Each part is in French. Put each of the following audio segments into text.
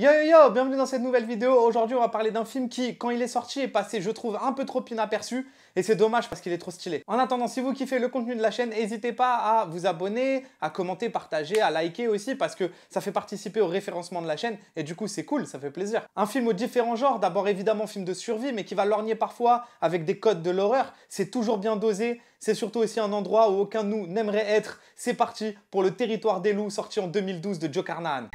Yo yo yo, bienvenue dans cette nouvelle vidéo. Aujourd'hui, on va parler d'un film qui, quand il est sorti, est passé, je trouve, un peu trop inaperçu. Et c'est dommage parce qu'il est trop stylé. En attendant, si vous kiffez le contenu de la chaîne, n'hésitez pas à vous abonner, à commenter, partager, à liker aussi parce que ça fait participer au référencement de la chaîne. Et du coup, c'est cool, ça fait plaisir. Un film aux différents genres, d'abord évidemment film de survie, mais qui va lorgner parfois avec des codes de l'horreur. C'est toujours bien dosé. C'est surtout aussi un endroit où aucun de nous n'aimerait être. C'est parti pour Le Territoire des loups, sorti en 2012 de Joe Carnahan.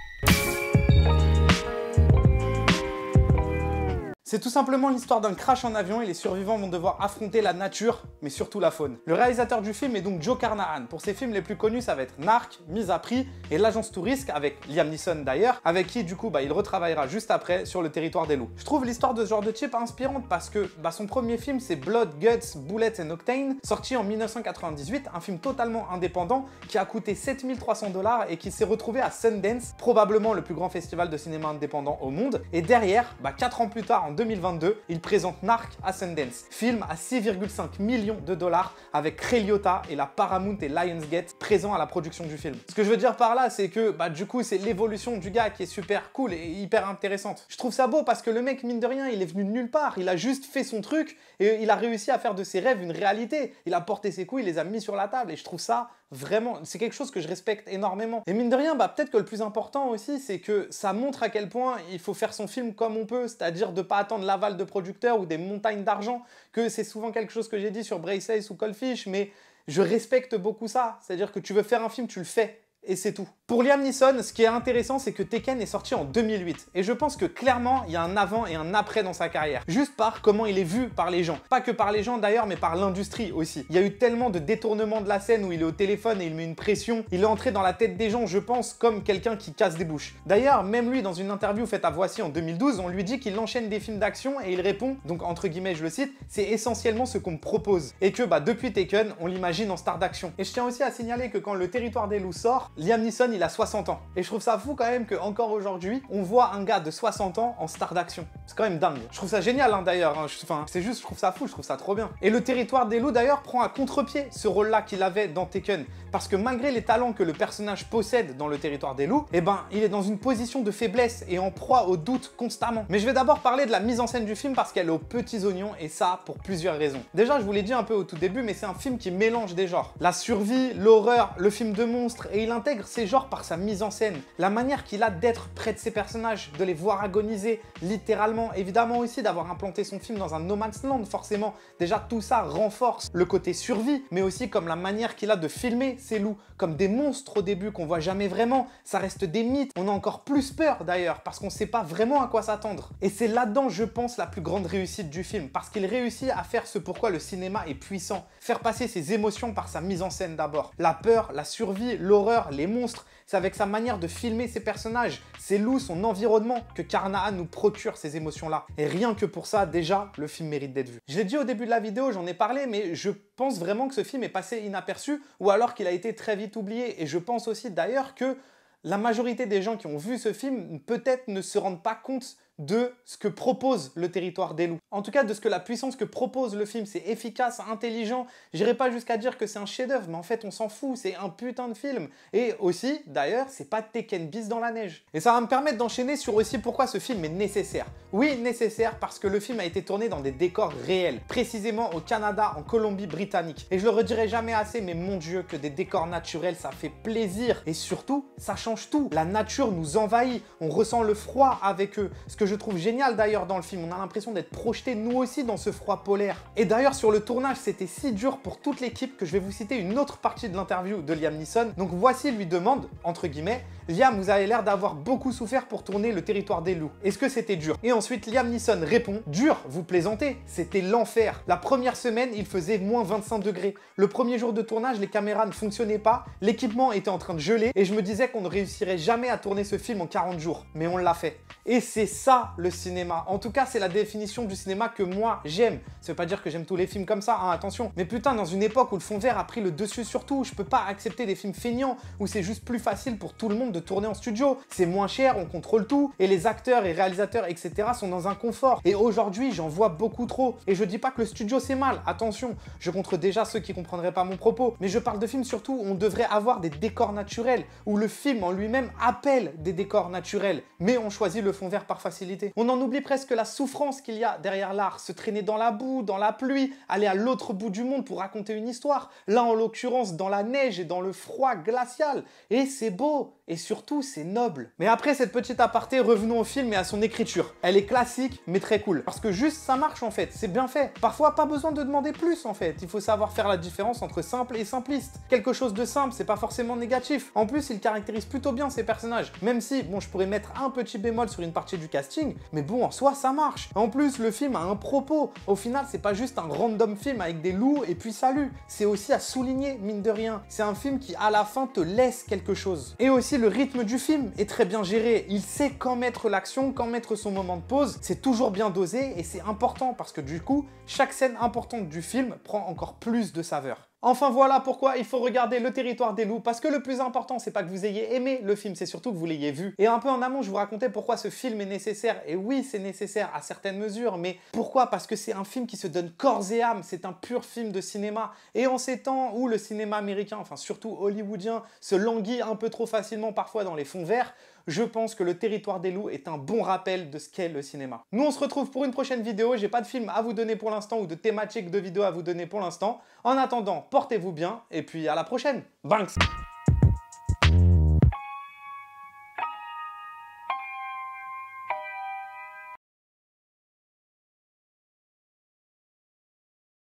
C'est tout simplement l'histoire d'un crash en avion et les survivants vont devoir affronter la nature, mais surtout la faune. Le réalisateur du film est donc Joe Carnahan. Pour ses films les plus connus, ça va être Narc, Mise à Prix et L'Agence Touriste, avec Liam Neeson d'ailleurs, avec qui du coup il retravaillera juste après sur Le Territoire des loups. Je trouve l'histoire de ce genre de type inspirante parce que son premier film c'est Blood, Guts, Bullets and Octane, sorti en 1998, un film totalement indépendant qui a coûté 7300 $ et qui s'est retrouvé à Sundance, probablement le plus grand festival de cinéma indépendant au monde. Et derrière, 4 ans plus tard, en 2022, il présente Narc à Sundance, film à 6,5 millions de $, avec Ray Liotta et la Paramount et Lionsgate présents à la production du film. Ce que je veux dire par là, c'est que du coup, c'est l'évolution du gars qui est super cool et hyper intéressante. Je trouve ça beau parce que le mec, mine de rien, il est venu de nulle part, il a juste fait son truc et il a réussi à faire de ses rêves une réalité. Il a porté ses couilles, il les a mis sur la table et je trouve ça vraiment, c'est quelque chose que je respecte énormément. Et mine de rien, peut-être que le plus important aussi, c'est que ça montre à quel point il faut faire son film comme on peut, c'est-à-dire de pas attendre l'aval de producteurs ou des montagnes d'argent, que c'est souvent quelque chose que j'ai dit sur Brace Ace ou Cold Fish, mais je respecte beaucoup ça. C'est-à-dire que tu veux faire un film, tu le fais. Et c'est tout. Pour Liam Neeson, ce qui est intéressant, c'est que Taken est sorti en 2008. Et je pense que clairement, il y a un avant et un après dans sa carrière. Juste par comment il est vu par les gens. Pas que par les gens d'ailleurs, mais par l'industrie aussi. Il y a eu tellement de détournements de la scène où il est au téléphone et il met une pression. Il est entré dans la tête des gens, je pense, comme quelqu'un qui casse des bouches. D'ailleurs, même lui, dans une interview faite à Voici en 2012, on lui dit qu'il enchaîne des films d'action et il répond, donc entre guillemets, je le cite, c'est essentiellement ce qu'on me propose. Et que depuis Taken, on l'imagine en star d'action. Et je tiens aussi à signaler que quand Le Territoire des loups sort, Liam Neeson, il a 60 ans. Et je trouve ça fou quand même qu'encore aujourd'hui, on voit un gars de 60 ans en star d'action. C'est quand même dingue. Je trouve ça génial d'ailleurs. C'est juste, je trouve ça fou, je trouve ça trop bien. Et Le Territoire des loups d'ailleurs prend à contre-pied ce rôle-là qu'il avait dans Taken. Parce que malgré les talents que le personnage possède dans Le Territoire des loups, il est dans une position de faiblesse et en proie au doute constamment. Mais je vais d'abord parler de la mise en scène du film parce qu'elle est aux petits oignons et ça pour plusieurs raisons. Déjà, je vous l'ai dit un peu au tout début, mais c'est un film qui mélange des genres. La survie, l'horreur, le film de monstre, et il intègre ces genres par sa mise en scène. La manière qu'il a d'être près de ses personnages, de les voir agoniser, littéralement. Évidemment aussi d'avoir implanté son film dans un no man's land, forcément. Déjà, tout ça renforce le côté survie, mais aussi comme la manière qu'il a de filmer ces loups, comme des monstres au début qu'on voit jamais vraiment. Ça reste des mythes. On a encore plus peur d'ailleurs, parce qu'on sait pas vraiment à quoi s'attendre. Et c'est là-dedans, je pense, la plus grande réussite du film, parce qu'il réussit à faire ce pourquoi le cinéma est puissant. Faire passer ses émotions par sa mise en scène d'abord. La peur, la survie, l'horreur, les monstres, c'est avec sa manière de filmer ses personnages, ses loups, son environnement, que Carnahan nous procure ces émotions-là. Et rien que pour ça, déjà, le film mérite d'être vu. Je l'ai dit au début de la vidéo, j'en ai parlé, mais je pense vraiment que ce film est passé inaperçu, ou alors qu'il a été très vite oublié. Et je pense aussi d'ailleurs que la majorité des gens qui ont vu ce film, peut-être ne se rendent pas compte de ce que propose Le Territoire des loups. En tout cas, de ce que la puissance que propose le film, c'est efficace, intelligent. J'irai pas jusqu'à dire que c'est un chef-d'œuvre, mais en fait, on s'en fout, c'est un putain de film. Et aussi, d'ailleurs, c'est pas Taken bis dans la neige. Et ça va me permettre d'enchaîner sur aussi pourquoi ce film est nécessaire. Oui, nécessaire parce que le film a été tourné dans des décors réels, précisément au Canada, en Colombie-Britannique. Et je le redirai jamais assez, mais mon Dieu, que des décors naturels, ça fait plaisir. Et surtout, ça change tout. La nature nous envahit, on ressent le froid avec eux. Ce que je trouve génial d'ailleurs dans le film, on a l'impression d'être projeté nous aussi dans ce froid polaire. Et d'ailleurs sur le tournage, c'était si dur pour toute l'équipe que je vais vous citer une autre partie de l'interview de Liam Neeson. Donc Voici lui demande, entre guillemets, Liam, vous avez l'air d'avoir beaucoup souffert pour tourner Le Territoire des loups. Est-ce que c'était dur? Et ensuite Liam Neeson répond, dur, vous plaisantez, c'était l'enfer. La première semaine, il faisait moins 25 degrés. Le premier jour de tournage, les caméras ne fonctionnaient pas, l'équipement était en train de geler et je me disais qu'on ne réussirait jamais à tourner ce film en 40 jours. Mais on l'a fait. Et c'est ça ça le cinéma. En tout cas, c'est la définition du cinéma que moi j'aime. Ça veut pas dire que j'aime tous les films comme ça, hein, attention. Mais putain, dans une époque où le fond vert a pris le dessus sur tout, je peux pas accepter des films feignants où c'est juste plus facile pour tout le monde de tourner en studio. C'est moins cher, on contrôle tout, et les acteurs et réalisateurs, etc. sont dans un confort. Et aujourd'hui, j'en vois beaucoup trop. Et je dis pas que le studio c'est mal, attention. Je contre déjà ceux qui comprendraient pas mon propos. Mais je parle de films surtout où on devrait avoir des décors naturels, où le film en lui-même appelle des décors naturels. Mais on choisit le fond vert par facilité. On en oublie presque la souffrance qu'il y a derrière l'art. Se traîner dans la boue, dans la pluie, aller à l'autre bout du monde pour raconter une histoire. Là, en l'occurrence, dans la neige et dans le froid glacial. Et c'est beau. Et surtout, c'est noble. Mais après cette petite aparté, revenons au film et à son écriture. Elle est classique, mais très cool. Parce que juste, ça marche en fait. C'est bien fait. Parfois, pas besoin de demander plus en fait. Il faut savoir faire la différence entre simple et simpliste. Quelque chose de simple, c'est pas forcément négatif. En plus, il caractérise plutôt bien ses personnages. Même si, bon, je pourrais mettre un petit bémol sur une partie du casting, mais bon, en soi, ça marche. En plus, le film a un propos. Au final, c'est pas juste un random film avec des loups et puis salut. C'est aussi à souligner, mine de rien. C'est un film qui, à la fin, te laisse quelque chose. Et aussi, le rythme du film est très bien géré. Il sait quand mettre l'action, quand mettre son moment de pause. C'est toujours bien dosé et c'est important parce que du coup, chaque scène importante du film prend encore plus de saveur. Enfin voilà pourquoi il faut regarder Le Territoire des loups, parce que le plus important c'est pas que vous ayez aimé le film, c'est surtout que vous l'ayez vu. Et un peu en amont je vous racontais pourquoi ce film est nécessaire, et oui c'est nécessaire à certaines mesures, mais pourquoi? Parce que c'est un film qui se donne corps et âme, c'est un pur film de cinéma. Et en ces temps où le cinéma américain, enfin surtout hollywoodien, se languit un peu trop facilement parfois dans les fonds verts, je pense que Le Territoire des loups est un bon rappel de ce qu'est le cinéma. Nous on se retrouve pour une prochaine vidéo, j'ai pas de film à vous donner pour l'instant ou de thématique de vidéo à vous donner pour l'instant. En attendant, portez-vous bien et puis à la prochaine. Banks!